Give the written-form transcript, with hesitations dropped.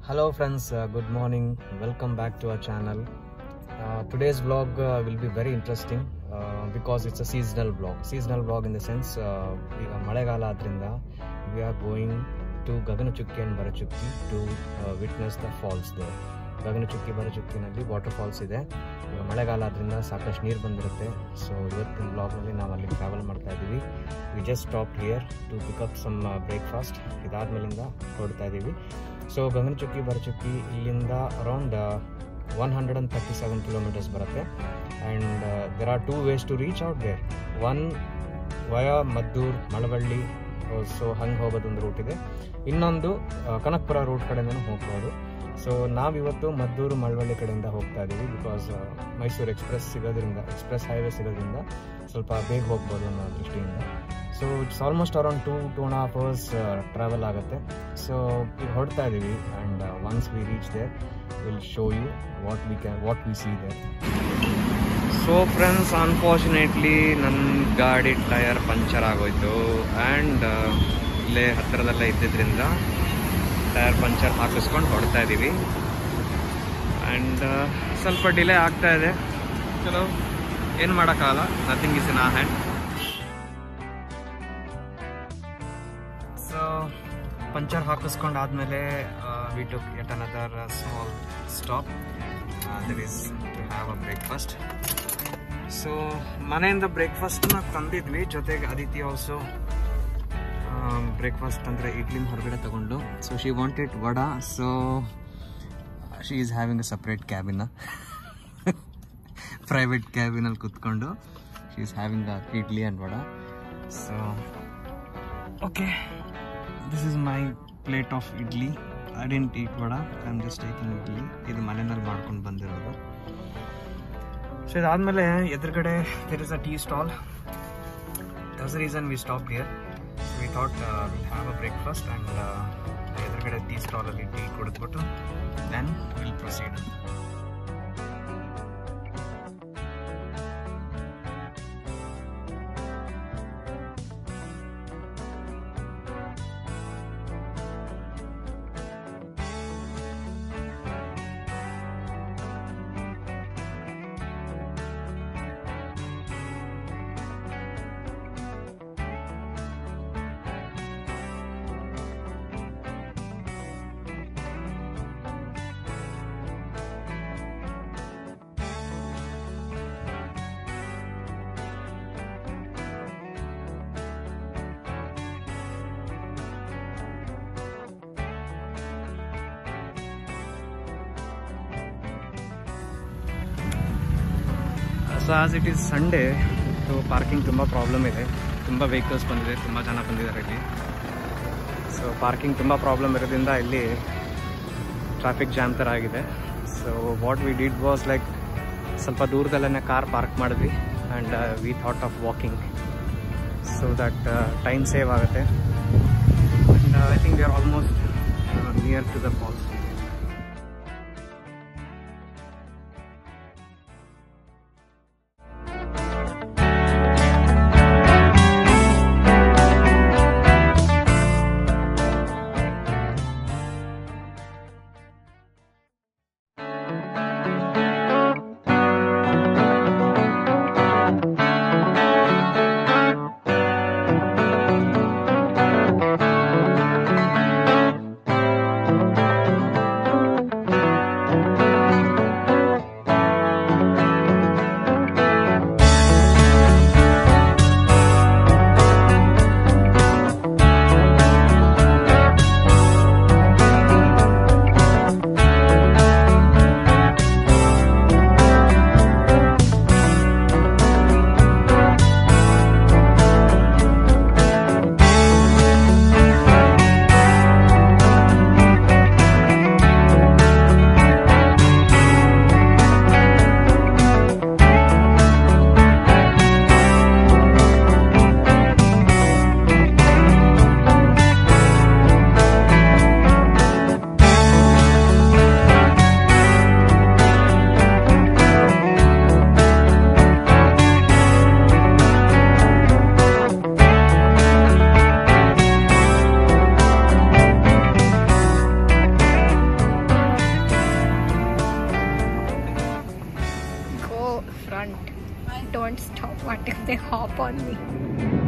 Hello friends, good morning. Welcome back to our channel. Today's vlog will be very interesting because it's a seasonal vlog. Seasonal vlog in the sense, we are going to Gaganachukki and Barachukki to witness the falls there. Gaganachukki Barachukkinalli waterfalls ಇದೆ. ಈಗ ಮಳೆಗಾಲ ಆದ್ರಿಂದ ಸಾಕಷ್ಟು ನೀರು ಬಂದಿರುತ್ತೆ. So ಇವತ್ತಿನ ಬ್ಲಾಗ್ನಲ್ಲಿ ನಾವು ಅಲ್ಲಿ ಟ್ರಾವೆಲ್ ಮಾಡ್ತಾ ಇದ್ದೀವಿ. We just stop here to pick up some breakfast. ಇದಾದ್ಮೇಲಿಂದ ಹೊರಡ್ತಾ ಇದ್ದೀವಿ. ಸೊ ಗಗನಚುಕ್ಕಿ ಬರಚುಕ್ಕಿ ಇಲ್ಲಿಂದ ಅರೌಂಡ್ 137 kilometers ಬರುತ್ತೆ. And there are 2 ways to reach out there. One via Maddur Malavalli, so ಹಂಗೆ ಹೋಗೋದೊಂದು ರೂಟ್ ಇದೆ. ಇನ್ನೊಂದು ಕನಕಪುರ ರೂಟ್ ಕಡೆಯಿಂದನೂ ಹೋಗ್ಬೋದು. ಸೊ ನಾವಿವತ್ತು ಮದ್ದೂರು ಮಳವಳ್ಳಿ ಕಡೆಯಿಂದ ಹೋಗ್ತಾ ಇದ್ದೀವಿ. ಬಿಕಾಸ್ ಮೈಸೂರು ಎಕ್ಸ್ಪ್ರೆಸ್ ಹೈವೇ ಸಿಗೋದ್ರಿಂದ ಸ್ವಲ್ಪ ಬೇಗ ಹೋಗ್ಬೋದು ಅನ್ನೋ ದೃಷ್ಟಿಯಿಂದ. So it's almost around 2.5 hours travel ಆಗುತ್ತೆ. ಸೊ ಈಗ ಹೊರಡ್ತಾ ಇದ್ದೀವಿ. And once we reach there will show you what we see there. So friends, unfortunately ನನ್ನ ಗಾಡಿ ಟೈರ್ ಪಂಚರ್ ಆಗೋಯ್ತು. ಆ್ಯಂಡ್ ಇಲ್ಲೇ ಹತ್ತಿರದಲ್ಲೇ ಇದ್ದಿದ್ದರಿಂದ ಟೈರ್ ಪಂಚರ್ ಹಾಕಿಸ್ಕೊಂಡು ಹೊಡ್ತಾ ಇದ್ದೀವಿ. ಆ್ಯಂಡ್ ಸ್ವಲ್ಪ ಡಿಲೇ ಆಗ್ತಾ ಇದೆ. ಚಲೋ, ಏನು ಮಾಡೋಕ್ಕಾಗಲ್ಲ. Nothing is in our hand. So puncture ಹಾಕಿಸ್ಕೊಂಡಾದ್ಮೇಲೆ we took yet another small stop. That is to have a breakfast. So ಮನೆಯಿಂದ ಬ್ರೇಕ್ಫಾಸ್ಟ್ನ ತಂದಿದ್ವಿ. ಜೊತೆಗೆ ಅದಿತಿ ಆಲ್ಸೋ ಬ್ರೇಕ್ಫಾಸ್ಟ್ ಅಂದರೆ ಇಡ್ಲಿನ ಹೊರಗಡೆ ತಗೊಂಡು. So she wanted vada. So she is having a separate ಕ್ಯಾಬಿನ, private ಕ್ಯಾಬಿನಲ್ಲಿ ಕೂತ್ಕೊಂಡು she is having a idli and vada. So okay, this is my plate of idli. I didn't eat vada, I am just taking idli. ಇದು ಮನೆಯಲ್ಲಿ ಮಾಡ್ಕೊಂಡು ಬಂದಿರೋದು. ಸೊ ಇದಾದಮೇಲೆ ಎದುರುಗಡೆ there is a tea stall. That's the reason we stop here. We thought we'll have a breakfast and ಎದುರುಗಡೆ tea ಸ್ಟಾಲಲ್ಲಿ tea ಕುಡಿದ್ಬಿಟ್ಟು then we'll proceed. So as it is Sunday, so parking ತುಂಬ problem ಇದೆ. ತುಂಬ vehicles ಬಂದಿದೆ, ತುಂಬ ಜನ ಬಂದಿದ್ದಾರೆ ಇಲ್ಲಿ. ಸೊ ಪಾರ್ಕಿಂಗ್ ತುಂಬ ಪ್ರಾಬ್ಲಮ್ ಇರೋದ್ರಿಂದ ಇಲ್ಲಿ ಟ್ರಾಫಿಕ್ ಜಾಮ್ ಥರ ಆಗಿದೆ. So what we did was like ಸ್ವಲ್ಪ ದೂರದಲ್ಲೇ ಕಾರ್ ಪಾರ್ಕ್ ಮಾಡಿದ್ವಿ. And we thought of walking so that time save ಆಗುತ್ತೆ. And I think we are almost near to the falls. they hop on me.